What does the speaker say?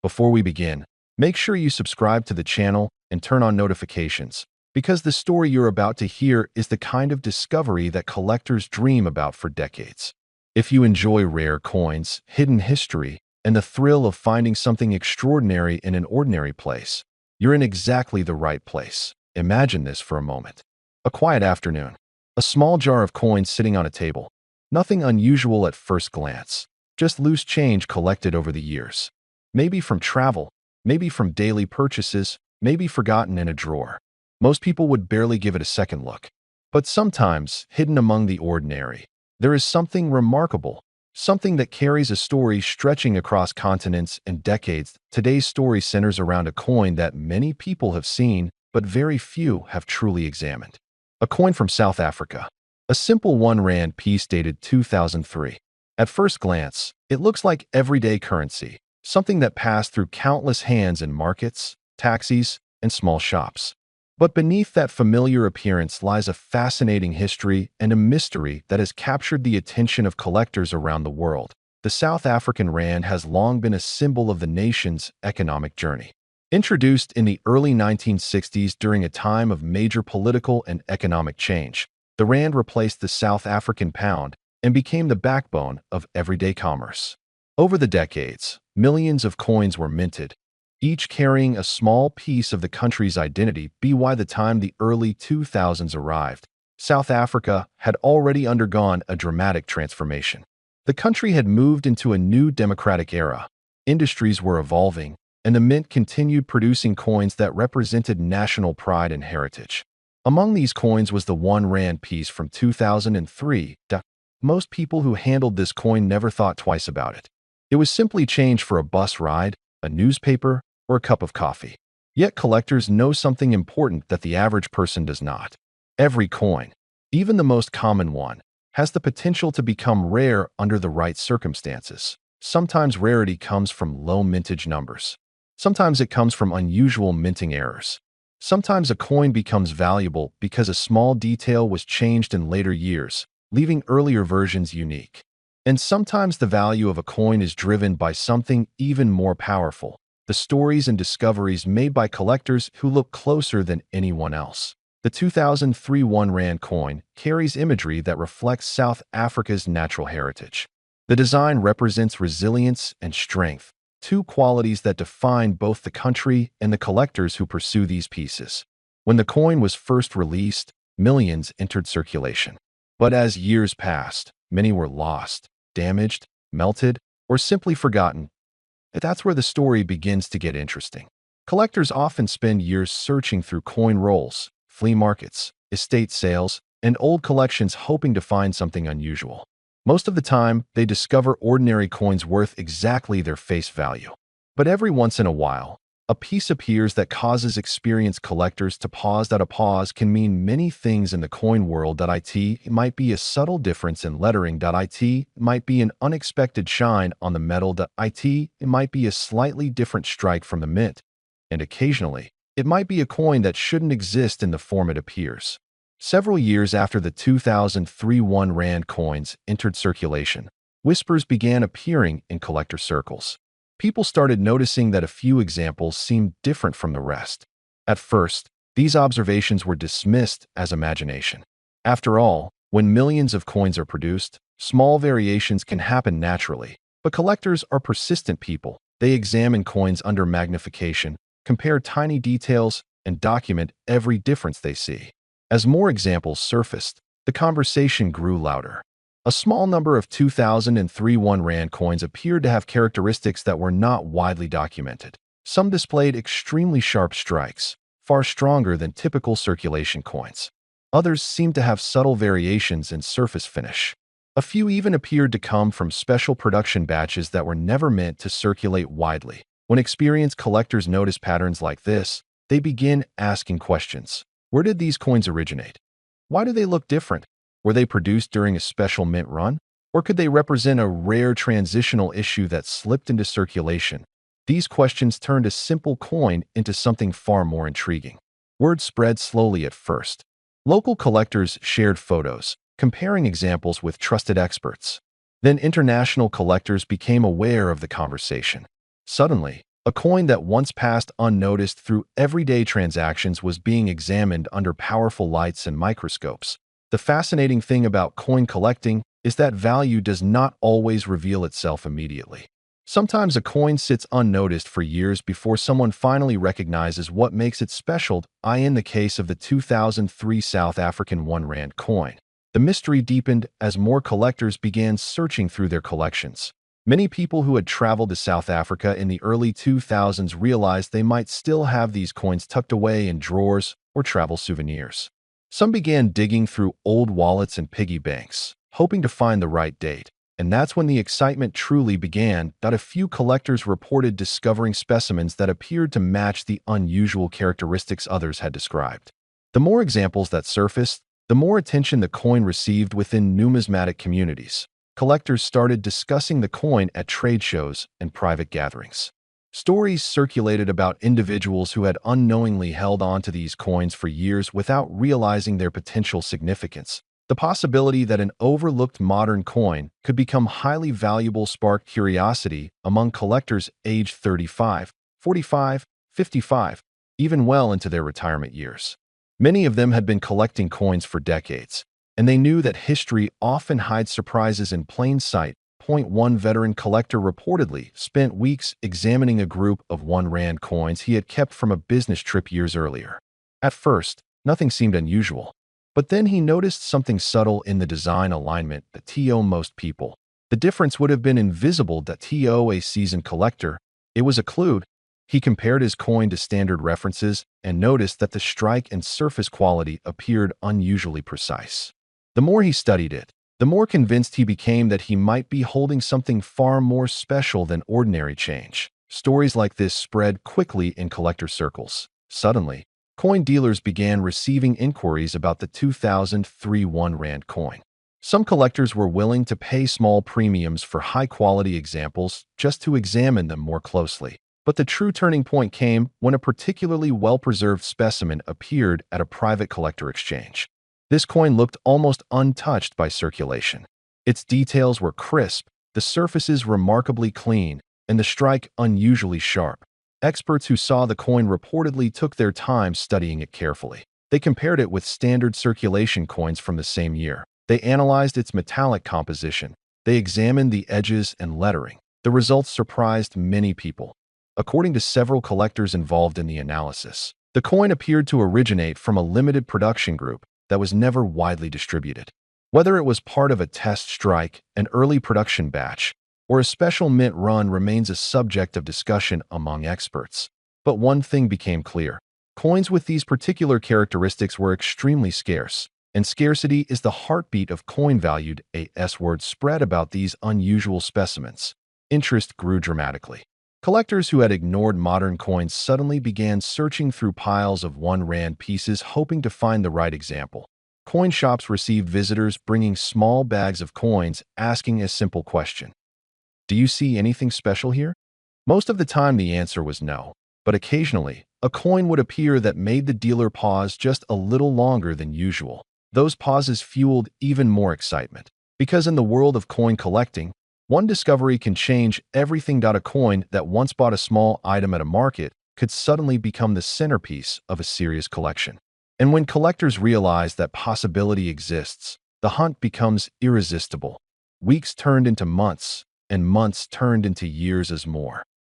Before we begin, make sure you subscribe to the channel and turn on notifications, because the story you're about to hear is the kind of discovery that collectors dream about for decades. If you enjoy rare coins, hidden history, and the thrill of finding something extraordinary in an ordinary place, you're in exactly the right place. Imagine this for a moment. A quiet afternoon. A small jar of coins sitting on a table. Nothing unusual at first glance, just loose change collected over the years. Maybe from travel, maybe from daily purchases, maybe forgotten in a drawer. Most people would barely give it a second look. But sometimes, hidden among the ordinary, there is something remarkable, something that carries a story stretching across continents and decades. Today's story centers around a coin that many people have seen, but very few have truly examined. A coin from South Africa. A simple one-rand piece dated 2003. At first glance, it looks like everyday currency, something that passed through countless hands in markets, taxis, and small shops. But beneath that familiar appearance lies a fascinating history and a mystery that has captured the attention of collectors around the world. The South African rand has long been a symbol of the nation's economic journey. Introduced in the early 1960s during a time of major political and economic change, the rand replaced the South African pound and became the backbone of everyday commerce. Over the decades, millions of coins were minted, each carrying a small piece of the country's identity. By the time the early 2000s arrived, South Africa had already undergone a dramatic transformation. The country had moved into a new democratic era. Industries were evolving, and the mint continued producing coins that represented national pride and heritage. Among these coins was the one-rand piece from 2003. Most people who handled this coin never thought twice about it. It was simply change for a bus ride, a newspaper, or a cup of coffee. Yet collectors know something important that the average person does not. Every coin, even the most common one, has the potential to become rare under the right circumstances. Sometimes rarity comes from low mintage numbers. Sometimes it comes from unusual minting errors. Sometimes a coin becomes valuable because a small detail was changed in later years, leaving earlier versions unique. And sometimes the value of a coin is driven by something even more powerful: the stories and discoveries made by collectors who look closer than anyone else. The 2003 one-rand coin carries imagery that reflects South Africa's natural heritage. The design represents resilience and strength, two qualities that define both the country and the collectors who pursue these pieces. When the coin was first released, millions entered circulation. But as years passed, many were lost, damaged, melted, or simply forgotten. That's where the story begins to get interesting. Collectors often spend years searching through coin rolls, flea markets, estate sales, and old collections hoping to find something unusual. Most of the time, they discover ordinary coins worth exactly their face value. But every once in a while, a piece appears that causes experienced collectors to pause. A pause can mean many things in the coin world. It might be a subtle difference in lettering. It might be an unexpected shine on the metal. It might be a slightly different strike from the mint. And occasionally, it might be a coin that shouldn't exist in the form it appears. Several years after the 2003 one-rand coins entered circulation, whispers began appearing in collector circles. People started noticing that a few examples seemed different from the rest. At first, these observations were dismissed as imagination. After all, when millions of coins are produced, small variations can happen naturally. But collectors are persistent people. They examine coins under magnification, compare tiny details, and document every difference they see. As more examples surfaced, the conversation grew louder. A small number of 2003 one-rand coins appeared to have characteristics that were not widely documented. Some displayed extremely sharp strikes, far stronger than typical circulation coins. Others seemed to have subtle variations in surface finish. A few even appeared to come from special production batches that were never meant to circulate widely. When experienced collectors notice patterns like this, they begin asking questions. Where did these coins originate? Why do they look different? Were they produced during a special mint run? Or could they represent a rare transitional issue that slipped into circulation? These questions turned a simple coin into something far more intriguing. Word spread slowly at first. Local collectors shared photos, comparing examples with trusted experts. Then international collectors became aware of the conversation. Suddenly, A coin that once passed unnoticed through everyday transactions was being examined under powerful lights and microscopes. The fascinating thing about coin collecting is that value does not always reveal itself immediately. Sometimes a coin sits unnoticed for years before someone finally recognizes what makes it special, in the case of the 2003 South African 1 Rand coin. The mystery deepened as more collectors began searching through their collections. Many people who had traveled to South Africa in the early 2000s realized they might still have these coins tucked away in drawers or travel souvenirs. Some began digging through old wallets and piggy banks, hoping to find the right date. And that's when the excitement truly began. A few collectors reported discovering specimens that appeared to match the unusual characteristics others had described. The more examples that surfaced, the more attention the coin received within numismatic communities. Collectors started discussing the coin at trade shows and private gatherings. Stories circulated about individuals who had unknowingly held on to these coins for years without realizing their potential significance. The possibility that an overlooked modern coin could become highly valuable sparked curiosity among collectors aged 35, 45, 55, even well into their retirement years. Many of them had been collecting coins for decades, and they knew that history often hides surprises in plain sight. One veteran collector reportedly spent weeks examining a group of 1 Rand coins he had kept from a business trip years earlier. At first, nothing seemed unusual. But then he noticed something subtle in the design alignment that to most people. The difference would have been invisible to a seasoned collector. It was a clue. He compared his coin to standard references and noticed that the strike and surface quality appeared unusually precise. The more he studied it, the more convinced he became that he might be holding something far more special than ordinary change. Stories like this spread quickly in collector circles. Suddenly, coin dealers began receiving inquiries about the 2003 1 Rand coin. Some collectors were willing to pay small premiums for high-quality examples just to examine them more closely. But the true turning point came when a particularly well-preserved specimen appeared at a private collector exchange. This coin looked almost untouched by circulation. Its details were crisp, the surfaces remarkably clean, and the strike unusually sharp. Experts who saw the coin reportedly took their time studying it carefully. They compared it with standard circulation coins from the same year. They analyzed its metallic composition. They examined the edges and lettering. The results surprised many people. According to several collectors involved in the analysis, the coin appeared to originate from a limited production group that was never widely distributed. Whether it was part of a test strike, an early production batch, or a special mint run remains a subject of discussion among experts. But one thing became clear. Coins with these particular characteristics were extremely scarce, and scarcity is the heartbeat of coin value. Word spread about these unusual specimens. Interest grew dramatically. Collectors who had ignored modern coins suddenly began searching through piles of 1 Rand pieces hoping to find the right example. Coin shops received visitors bringing small bags of coins asking a simple question. Do you see anything special here? Most of the time the answer was no, but occasionally, a coin would appear that made the dealer pause just a little longer than usual. Those pauses fueled even more excitement. Because in the world of coin collecting, one discovery can change everything. A coin that once bought a small item at a market could suddenly become the centerpiece of a serious collection. And when collectors realize that possibility exists, the hunt becomes irresistible. Weeks turned into months, and months turned into years as more